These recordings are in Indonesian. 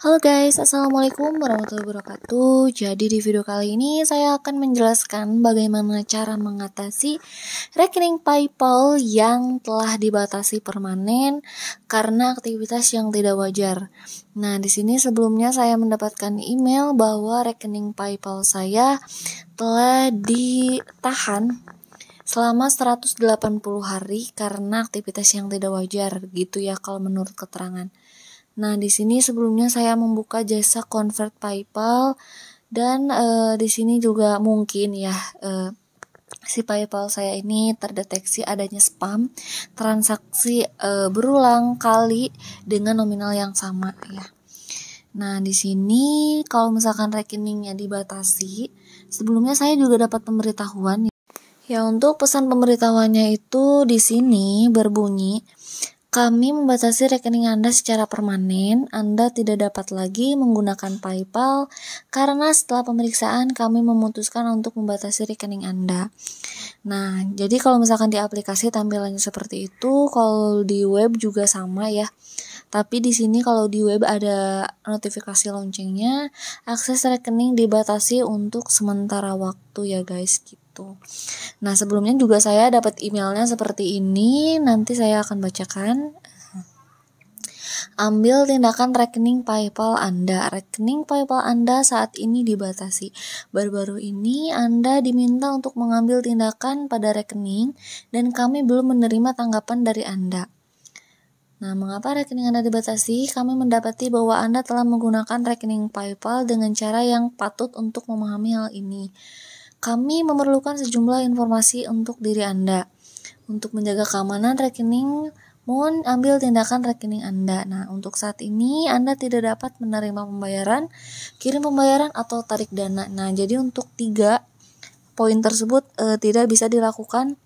Halo guys, assalamualaikum warahmatullahi wabarakatuh. Jadi di video kali ini saya akan menjelaskan bagaimana cara mengatasi rekening PayPal yang telah dibatasi permanen karena aktivitas yang tidak wajar. Nah, di sini sebelumnya saya mendapatkan email bahwa rekening PayPal saya telah ditahan selama 180 hari karena aktivitas yang tidak wajar gitu ya kalau menurut keterangan. Nah, di sini sebelumnya saya membuka jasa convert PayPal dan di sini juga mungkin ya si PayPal saya ini terdeteksi adanya spam transaksi berulang kali dengan nominal yang sama ya. Nah, di sini kalau misalkan rekeningnya dibatasi, sebelumnya saya juga dapat pemberitahuan. Ya, untuk pesan pemberitahuannya itu di sini berbunyi, kami membatasi rekening Anda secara permanen. Anda tidak dapat lagi menggunakan PayPal karena setelah pemeriksaan kami memutuskan untuk membatasi rekening Anda. Nah, jadi kalau misalkan di aplikasi tampilannya seperti itu, kalau di web juga sama ya. Tapi di sini kalau di web ada notifikasi loncengnya, akses rekening dibatasi untuk sementara waktu ya guys gitu. Nah, sebelumnya juga saya dapat emailnya seperti ini, nanti saya akan bacakan. Ambil tindakan rekening PayPal Anda. Rekening PayPal Anda saat ini dibatasi. Baru-baru ini Anda diminta untuk mengambil tindakan pada rekening dan kami belum menerima tanggapan dari Anda. Nah, mengapa rekening Anda dibatasi? Kami mendapati bahwa Anda telah menggunakan rekening PayPal dengan cara yang patut untuk memahami hal ini. Kami memerlukan sejumlah informasi untuk diri Anda. Untuk menjaga keamanan rekening, mohon ambil tindakan rekening Anda. Nah, untuk saat ini Anda tidak dapat menerima pembayaran, kirim pembayaran, atau tarik dana. Nah, jadi untuk 3 poin tersebut tidak bisa dilakukan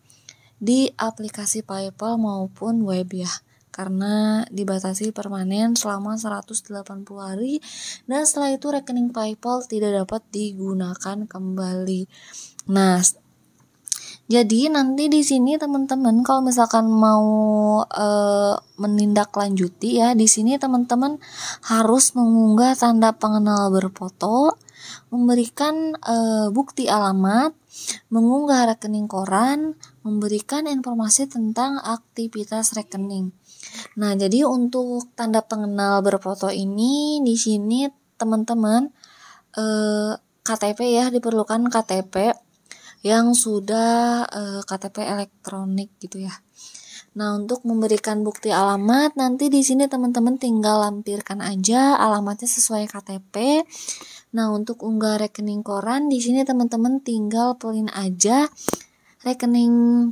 di aplikasi PayPal maupun web ya, karena dibatasi permanen selama 180 hari dan setelah itu rekening PayPal tidak dapat digunakan kembali. Nah, jadi nanti di sini teman-teman kalau misalkan mau menindaklanjuti ya, di sini teman-teman harus mengunggah tanda pengenal berfoto, memberikan bukti alamat, mengunggah rekening koran, memberikan informasi tentang aktivitas rekening. Nah, jadi untuk tanda pengenal berfoto ini di sini teman-teman KTP ya, diperlukan KTP yang sudah KTP elektronik gitu ya. Nah, untuk memberikan bukti alamat nanti di sini teman-teman tinggal lampirkan aja alamatnya sesuai KTP. Nah, untuk unggah rekening koran di sini teman-teman tinggal print aja rekening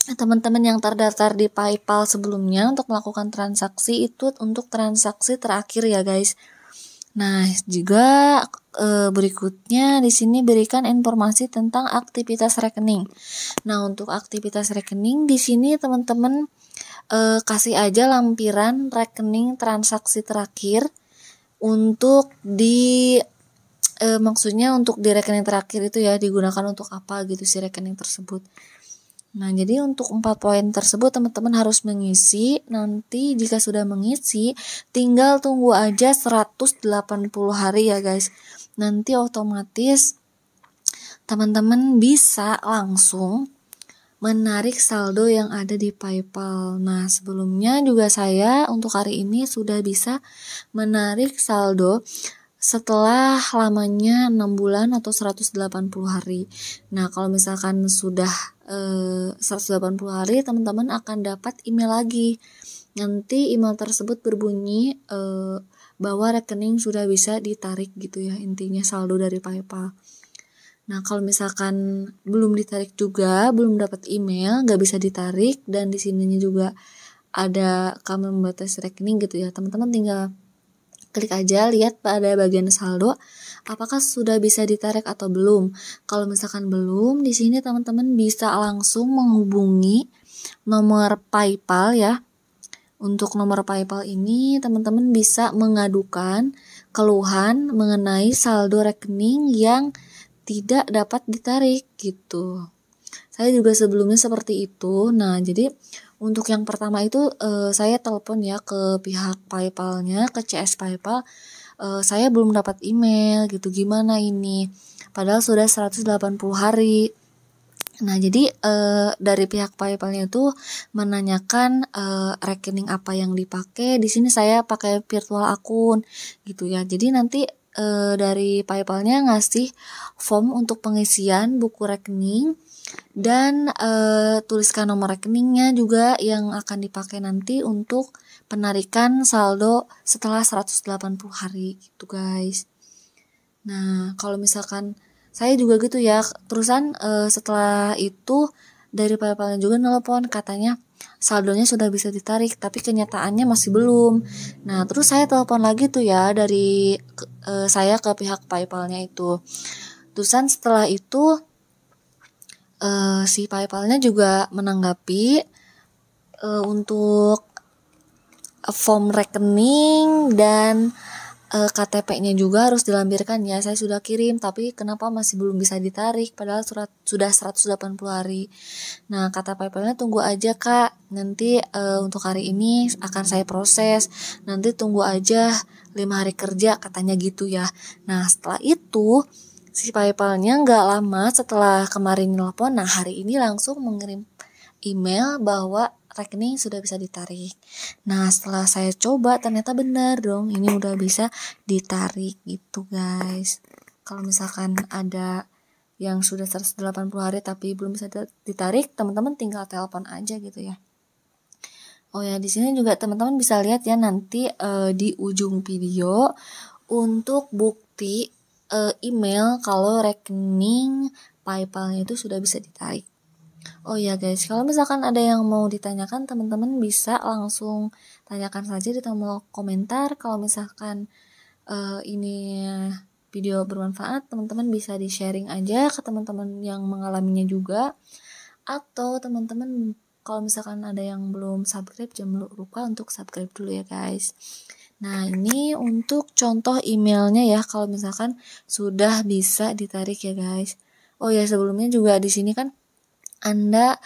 teman-teman yang terdaftar di PayPal sebelumnya untuk melakukan transaksi itu untuk transaksi terakhir ya guys. Nah, juga berikutnya di sini berikan informasi tentang aktivitas rekening. Nah, untuk aktivitas rekening di sini teman-teman kasih aja lampiran rekening transaksi terakhir untuk maksudnya untuk di rekening terakhir itu ya digunakan untuk apa gitu si rekening tersebut. Nah, jadi untuk 4 poin tersebut teman-teman harus mengisi. Nanti jika sudah mengisi, tinggal tunggu aja 180 hari ya guys. Nanti otomatis teman-teman bisa langsung menarik saldo yang ada di PayPal. Nah, sebelumnya juga saya untuk hari ini sudah bisa menarik saldo setelah lamanya 6 bulan atau 180 hari. Nah, kalau misalkan sudah 180 hari, teman-teman akan dapat email lagi. Nanti email tersebut berbunyi bahwa rekening sudah bisa ditarik gitu ya, intinya saldo dari PayPal. Nah, kalau misalkan belum ditarik juga, belum dapat email, nggak bisa ditarik, dan di sininya juga ada kami membatasi rekening gitu ya, teman-teman tinggal klik aja lihat pada bagian saldo apakah sudah bisa ditarik atau belum. Kalau misalkan belum, di sini teman-teman bisa langsung menghubungi nomor PayPal ya. Untuk nomor PayPal ini teman-teman bisa mengadukan keluhan mengenai saldo rekening yang tidak dapat ditarik gitu. Saya juga sebelumnya seperti itu. Nah, jadi Untuk yang pertama itu saya telepon ya ke pihak PayPal-nya, ke CS PayPal. Saya belum dapat email gitu, gimana ini? Padahal sudah 180 hari. Nah, jadi dari pihak PayPal-nya itu menanyakan rekening apa yang dipakai. Di sini saya pakai virtual akun gitu ya. Jadi nanti dari PayPal-nya ngasih form untuk pengisian buku rekening dan tuliskan nomor rekeningnya juga yang akan dipakai nanti untuk penarikan saldo setelah 180 hari gitu, guys. Nah, kalau misalkan saya juga gitu ya, terusan setelah itu dari PayPal juga nelpon katanya saldonya sudah bisa ditarik, tapi kenyataannya masih belum. Nah, terus saya telepon lagi tuh ya dari saya ke pihak PayPal-nya itu. Terusan setelah itu si PayPal-nya juga menanggapi untuk form rekening dan KTP-nya juga harus dilampirkan ya. Saya sudah kirim tapi kenapa masih belum bisa ditarik padahal sudah 180 hari. Nah, kata PayPal-nya tunggu aja Kak. Nanti untuk hari ini akan saya proses. Nanti tunggu aja 5 hari kerja katanya gitu ya. Nah, setelah itu si PayPal-nya nggak lama setelah kemarin nelpon, nah hari ini langsung mengirim email bahwa rekening sudah bisa ditarik. Nah, setelah saya coba ternyata benar dong, ini udah bisa ditarik gitu, guys. Kalau misalkan ada yang sudah 180 hari tapi belum bisa ditarik, teman-teman tinggal telepon aja gitu ya. Oh ya, di sini juga teman-teman bisa lihat ya nanti di ujung video untuk bukti email kalau rekening PayPal-nya itu sudah bisa ditarik. Oh ya guys, kalau misalkan ada yang mau ditanyakan, teman-teman bisa langsung tanyakan saja di tombol komentar. Kalau misalkan ini video bermanfaat, teman-teman bisa di-sharing aja ke teman-teman yang mengalaminya juga. Atau teman-teman kalau misalkan ada yang belum subscribe, jangan lupa untuk subscribe dulu ya guys. Nah, ini untuk contoh emailnya ya kalau misalkan sudah bisa ditarik ya guys. Oh ya, sebelumnya juga di sini kan Anda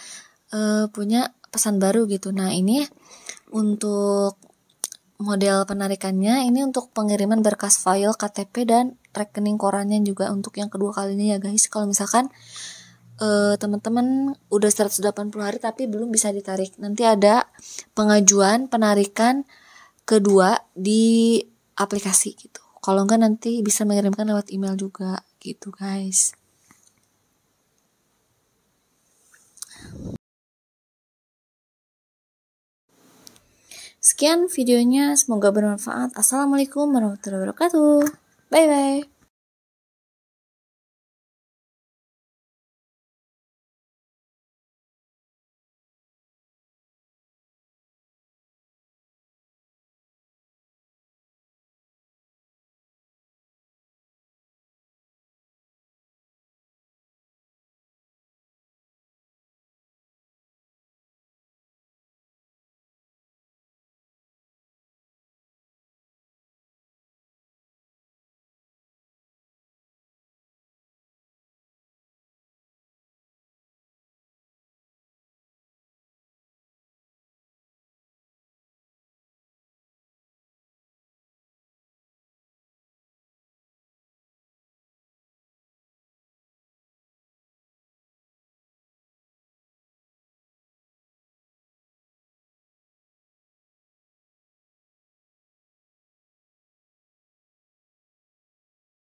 punya pesan baru gitu. Nah, ini untuk model penarikannya, ini untuk pengiriman berkas file KTP dan rekening korannya juga untuk yang kedua kalinya ya guys. Kalau misalkan teman-teman udah 180 hari tapi belum bisa ditarik, nanti ada pengajuan penarikan kedua di aplikasi gitu. Kalau enggak nanti bisa mengirimkan lewat email juga gitu guys. Sekian videonya, semoga bermanfaat. Assalamualaikum warahmatullahi wabarakatuh. Bye bye.